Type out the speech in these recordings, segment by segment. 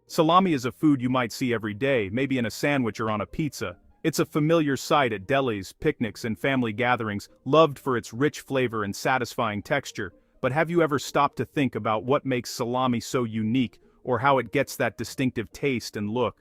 Salami is a food you might see every day, maybe in a sandwich or on a pizza. It's a familiar sight at delis, picnics, and family gatherings, loved for its rich flavor and satisfying texture. But have you ever stopped to think about what makes salami so unique, or how it gets that distinctive taste and look?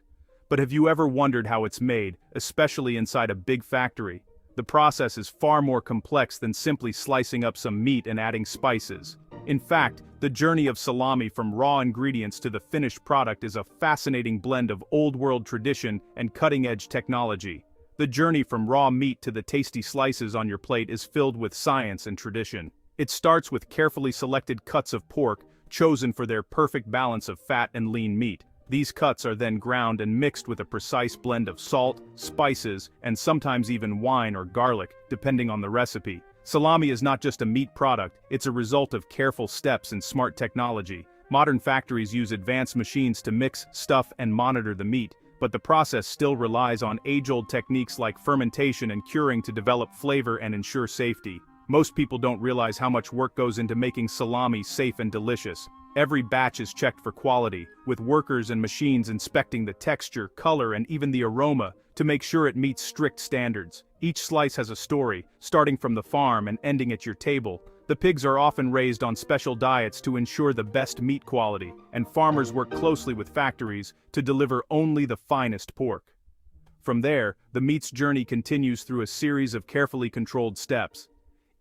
But have you ever wondered how it's made, especially inside a big factory? The process is far more complex than simply slicing up some meat and adding spices. In fact, the journey of salami from raw ingredients to the finished product is a fascinating blend of old-world tradition and cutting-edge technology. The journey from raw meat to the tasty slices on your plate is filled with science and tradition. It starts with carefully selected cuts of pork, chosen for their perfect balance of fat and lean meat. These cuts are then ground and mixed with a precise blend of salt, spices, and sometimes even wine or garlic, depending on the recipe. Salami is not just a meat product, it's a result of careful steps and smart technology. Modern factories use advanced machines to mix, stuff, and monitor the meat, but the process still relies on age-old techniques like fermentation and curing to develop flavor and ensure safety. Most people don't realize how much work goes into making salami safe and delicious. Every batch is checked for quality, with workers and machines inspecting the texture, color, and even the aroma to make sure it meets strict standards. Each slice has a story, starting from the farm and ending at your table. The pigs are often raised on special diets to ensure the best meat quality, and farmers work closely with factories to deliver only the finest pork. From there, the meat's journey continues through a series of carefully controlled steps.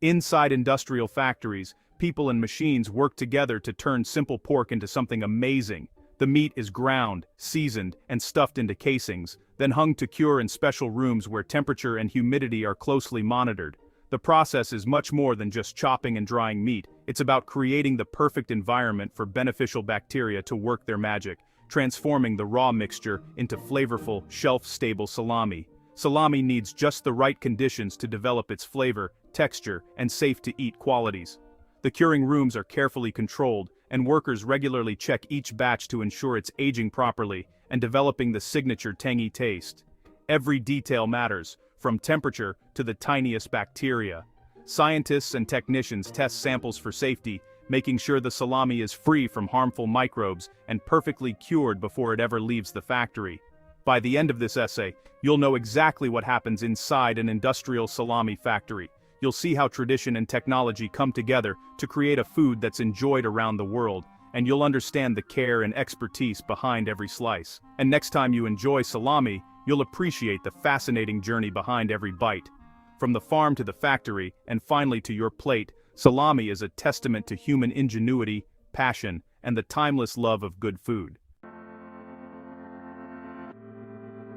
Inside industrial factories, people and machines work together to turn simple pork into something amazing. The meat is ground, seasoned, and stuffed into casings, then hung to cure in special rooms where temperature and humidity are closely monitored. The process is much more than just chopping and drying meat. It's about creating the perfect environment for beneficial bacteria to work their magic, transforming the raw mixture into flavorful, shelf-stable salami. Salami needs just the right conditions to develop its flavor, texture, and safe-to-eat qualities. The curing rooms are carefully controlled, and workers regularly check each batch to ensure it's aging properly and developing the signature tangy taste. Every detail matters, from temperature to the tiniest bacteria. Scientists and technicians test samples for safety, making sure the salami is free from harmful microbes and perfectly cured before it ever leaves the factory. By the end of this essay, you'll know exactly what happens inside an industrial salami factory. You'll see how tradition and technology come together to create a food that's enjoyed around the world, and you'll understand the care and expertise behind every slice. And next time you enjoy salami, you'll appreciate the fascinating journey behind every bite. From the farm to the factory, and finally to your plate, salami is a testament to human ingenuity, passion, and the timeless love of good food.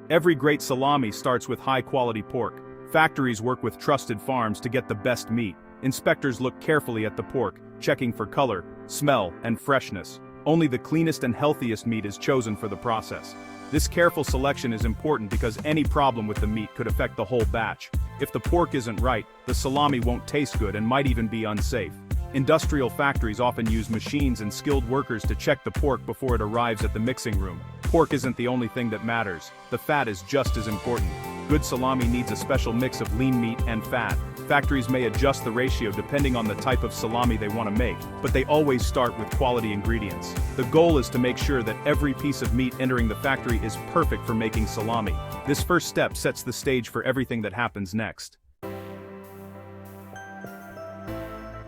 Every great salami starts with high-quality pork. Factories work with trusted farms to get the best meat. Inspectors look carefully at the pork, checking for color, smell, and freshness. Only the cleanest and healthiest meat is chosen for the process. This careful selection is important because any problem with the meat could affect the whole batch. If the pork isn't right, the salami won't taste good and might even be unsafe. Industrial factories often use machines and skilled workers to check the pork before it arrives at the mixing room. Pork isn't the only thing that matters. The fat is just as important. Good salami needs a special mix of lean meat and fat. Factories may adjust the ratio depending on the type of salami they want to make, but they always start with quality ingredients. The goal is to make sure that every piece of meat entering the factory is perfect for making salami. This first step sets the stage for everything that happens next.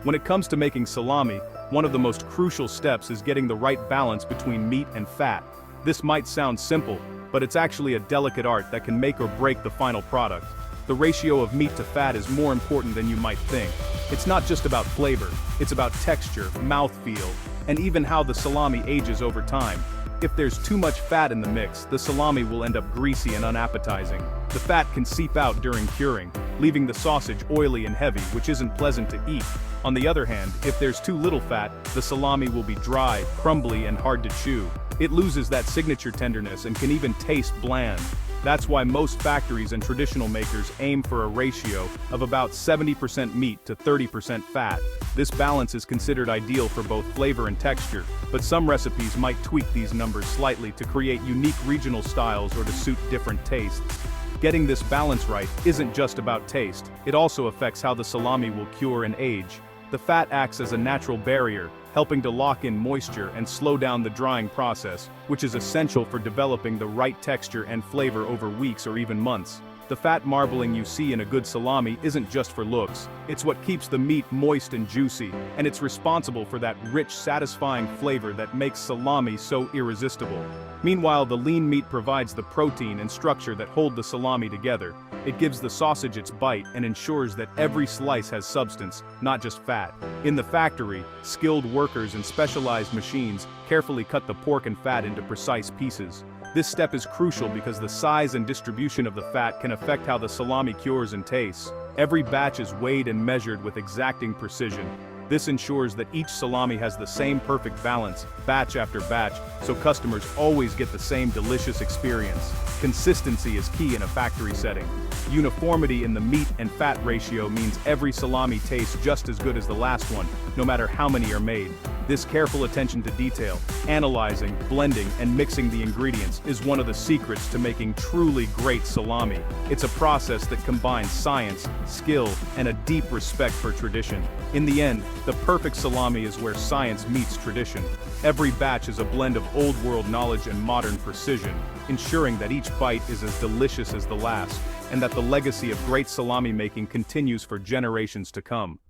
When it comes to making salami, one of the most crucial steps is getting the right balance between meat and fat. This might sound simple, but it's actually a delicate art that can make or break the final product. The ratio of meat to fat is more important than you might think. It's not just about flavor, it's about texture, mouthfeel, and even how the salami ages over time. If there's too much fat in the mix, the salami will end up greasy and unappetizing. The fat can seep out during curing, leaving the sausage oily and heavy, which isn't pleasant to eat. On the other hand, if there's too little fat, the salami will be dry, crumbly, and hard to chew. It loses that signature tenderness and can even taste bland. That's why most factories and traditional makers aim for a ratio of about 70% meat to 30% fat. This balance is considered ideal for both flavor and texture, but some recipes might tweak these numbers slightly to create unique regional styles or to suit different tastes. Getting this balance right isn't just about taste, it also affects how the salami will cure and age. The fat acts as a natural barrier, helping to lock in moisture and slow down the drying process, which is essential for developing the right texture and flavor over weeks or even months. The fat marbling you see in a good salami isn't just for looks, it's what keeps the meat moist and juicy, and it's responsible for that rich, satisfying flavor that makes salami so irresistible. Meanwhile, the lean meat provides the protein and structure that hold the salami together. It gives the sausage its bite and ensures that every slice has substance, not just fat. In the factory, skilled workers and specialized machines carefully cut the pork and fat into precise pieces. This step is crucial because the size and distribution of the fat can affect how the salami cures and tastes. Every batch is weighed and measured with exacting precision. This ensures that each salami has the same perfect balance, batch after batch, so customers always get the same delicious experience. Consistency is key in a factory setting. Uniformity in the meat and fat ratio means every salami tastes just as good as the last one, no matter how many are made. This careful attention to detail, analyzing, blending, and mixing the ingredients is one of the secrets to making truly great salami. It's a process that combines science, skill, and a deep respect for tradition. In the end, the perfect salami is where science meets tradition. Every batch is a blend of old-world knowledge and modern precision, ensuring that each bite is as delicious as the last, and that the legacy of great salami making continues for generations to come.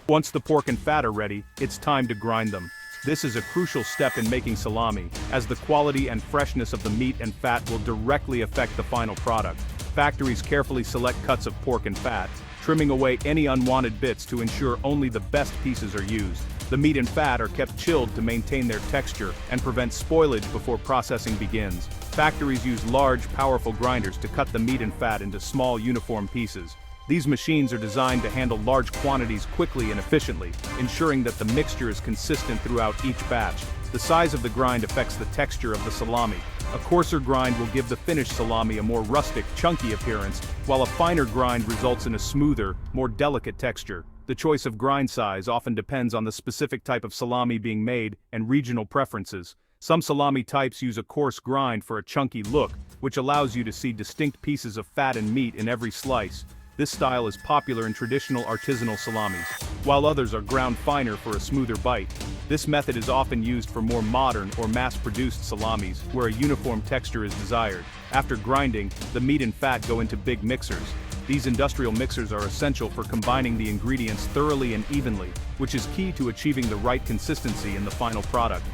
Once the pork and fat are ready, it's time to grind them. This is a crucial step in making salami, as the quality and freshness of the meat and fat will directly affect the final product. Factories carefully select cuts of pork and fat, trimming away any unwanted bits to ensure only the best pieces are used. The meat and fat are kept chilled to maintain their texture and prevent spoilage before processing begins. Factories use large, powerful grinders to cut the meat and fat into small, uniform pieces. These machines are designed to handle large quantities quickly and efficiently, ensuring that the mixture is consistent throughout each batch. The size of the grind affects the texture of the salami. A coarser grind will give the finished salami a more rustic, chunky appearance, while a finer grind results in a smoother, more delicate texture. The choice of grind size often depends on the specific type of salami being made and regional preferences. Some salami types use a coarse grind for a chunky look, which allows you to see distinct pieces of fat and meat in every slice. This style is popular in traditional artisanal salamis, while others are ground finer for a smoother bite. This method is often used for more modern or mass-produced salamis, where a uniform texture is desired. After grinding, the meat and fat go into big mixers. These industrial mixers are essential for combining the ingredients thoroughly and evenly, which is key to achieving the right consistency in the final product.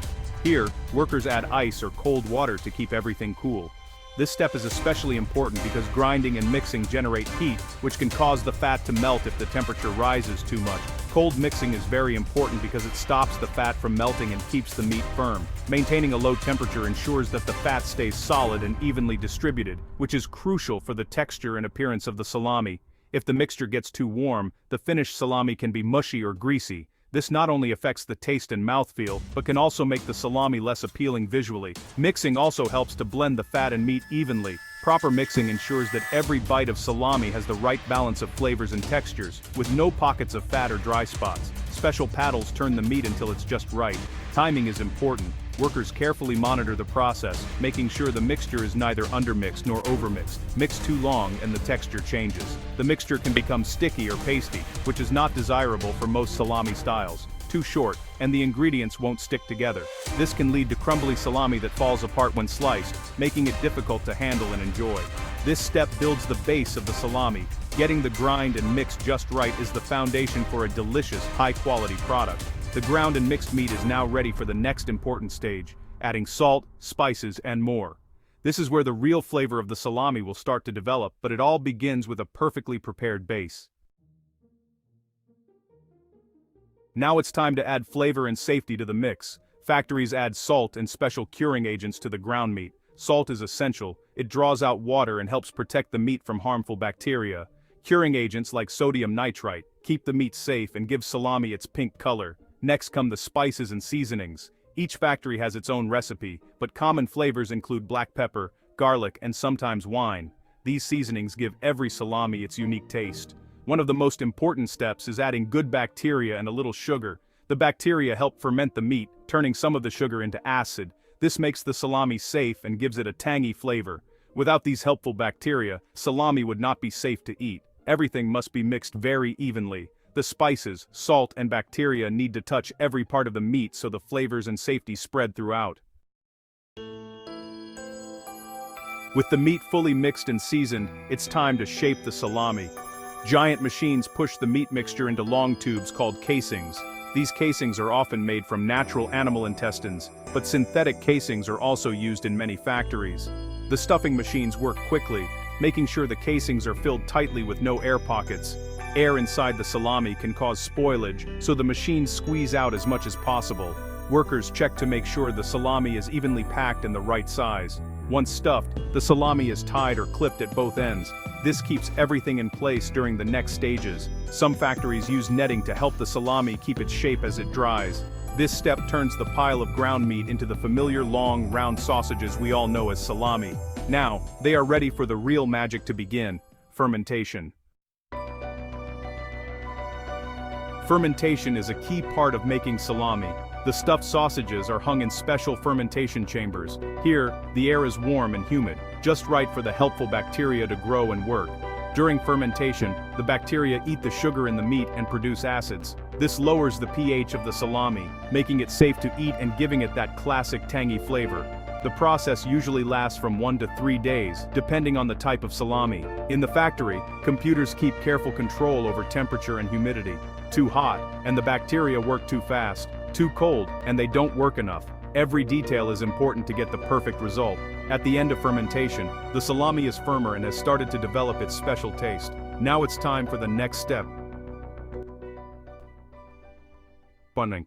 Here, workers add ice or cold water to keep everything cool. This step is especially important because grinding and mixing generate heat, which can cause the fat to melt if the temperature rises too much. Cold mixing is very important because it stops the fat from melting and keeps the meat firm. Maintaining a low temperature ensures that the fat stays solid and evenly distributed, which is crucial for the texture and appearance of the salami. If the mixture gets too warm, the finished salami can be mushy or greasy. This not only affects the taste and mouthfeel, but can also make the salami less appealing visually. Mixing also helps to blend the fat and meat evenly. Proper mixing ensures that every bite of salami has the right balance of flavors and textures, with no pockets of fat or dry spots. Special paddles turn the meat until it's just right. Timing is important. Workers carefully monitor the process, making sure the mixture is neither undermixed nor overmixed. Mix too long and the texture changes. The mixture can become sticky or pasty, which is not desirable for most salami styles. Too short, and the ingredients won't stick together. This can lead to crumbly salami that falls apart when sliced, making it difficult to handle and enjoy. This step builds the base of the salami. Getting the grind and mix just right is the foundation for a delicious, high-quality product. The ground and mixed meat is now ready for the next important stage, adding salt, spices, and more. This is where the real flavor of the salami will start to develop, but it all begins with a perfectly prepared base. Now it's time to add flavor and safety to the mix. Factories add salt and special curing agents to the ground meat. Salt is essential. It draws out water and helps protect the meat from harmful bacteria. Curing agents like sodium nitrite keep the meat safe and give salami its pink color. Next come the spices and seasonings. Each factory has its own recipe, but common flavors include black pepper, garlic, and sometimes wine. These seasonings give every salami its unique taste. One of the most important steps is adding good bacteria and a little sugar. The bacteria help ferment the meat, turning some of the sugar into acid. This makes the salami safe and gives it a tangy flavor. Without these helpful bacteria, salami would not be safe to eat. Everything must be mixed very evenly. The spices, salt, and bacteria need to touch every part of the meat so the flavors and safety spread throughout. With the meat fully mixed and seasoned, it's time to shape the salami. Giant machines push the meat mixture into long tubes called casings. These casings are often made from natural animal intestines, but synthetic casings are also used in many factories. The stuffing machines work quickly, making sure the casings are filled tightly with no air pockets. Air inside the salami can cause spoilage, so the machines squeeze out as much as possible. Workers check to make sure the salami is evenly packed and the right size. Once stuffed, the salami is tied or clipped at both ends. This keeps everything in place during the next stages. Some factories use netting to help the salami keep its shape as it dries. This step turns the pile of ground meat into the familiar long, round sausages we all know as salami. Now, they are ready for the real magic to begin: fermentation. Fermentation is a key part of making salami. The stuffed sausages are hung in special fermentation chambers. Here, the air is warm and humid, just right for the helpful bacteria to grow and work. During fermentation, the bacteria eat the sugar in the meat and produce acids. This lowers the pH of the salami, making it safe to eat and giving it that classic tangy flavor. The process usually lasts from 1 to 3 days, depending on the type of salami. In the factory, computers keep careful control over temperature and humidity. Too hot, and the bacteria work too fast. Too cold, and they don't work enough. Every detail is important to get the perfect result. At the end of fermentation, the salami is firmer and has started to develop its special taste. Now it's time for the next step: bunning.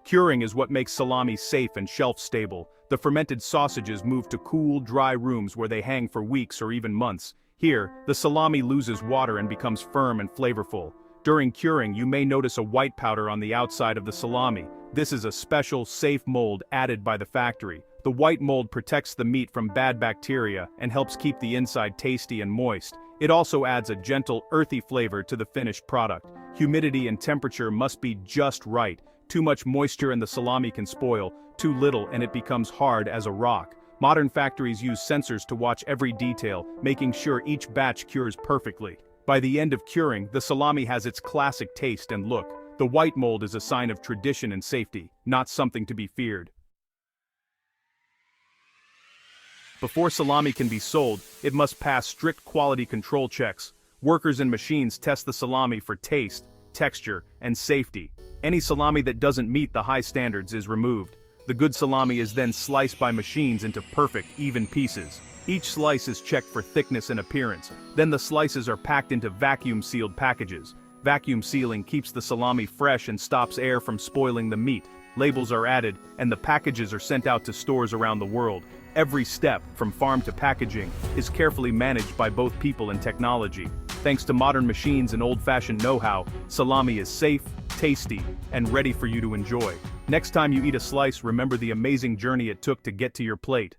Curing is what makes salami safe and shelf-stable. The fermented sausages move to cool, dry rooms where they hang for weeks or even months. Here, the salami loses water and becomes firm and flavorful. During curing, you may notice a white powder on the outside of the salami. This is a special, safe mold added by the factory. The white mold protects the meat from bad bacteria and helps keep the inside tasty and moist. It also adds a gentle, earthy flavor to the finished product. Humidity and temperature must be just right. Too much moisture and the salami can spoil, too little and it becomes hard as a rock. Modern factories use sensors to watch every detail, making sure each batch cures perfectly. By the end of curing, the salami has its classic taste and look. The white mold is a sign of tradition and safety, not something to be feared. Before salami can be sold, it must pass strict quality control checks. Workers and machines test the salami for taste, texture, and safety. Any salami that doesn't meet the high standards is removed. The good salami is then sliced by machines into perfect, even pieces. Each slice is checked for thickness and appearance. Then the slices are packed into vacuum-sealed packages. Vacuum sealing keeps the salami fresh and stops air from spoiling the meat. Labels are added, and the packages are sent out to stores around the world. Every step, from farm to packaging, is carefully managed by both people and technology. Thanks to modern machines and old-fashioned know-how, salami is safe, tasty, and ready for you to enjoy. Next time you eat a slice, remember the amazing journey it took to get to your plate.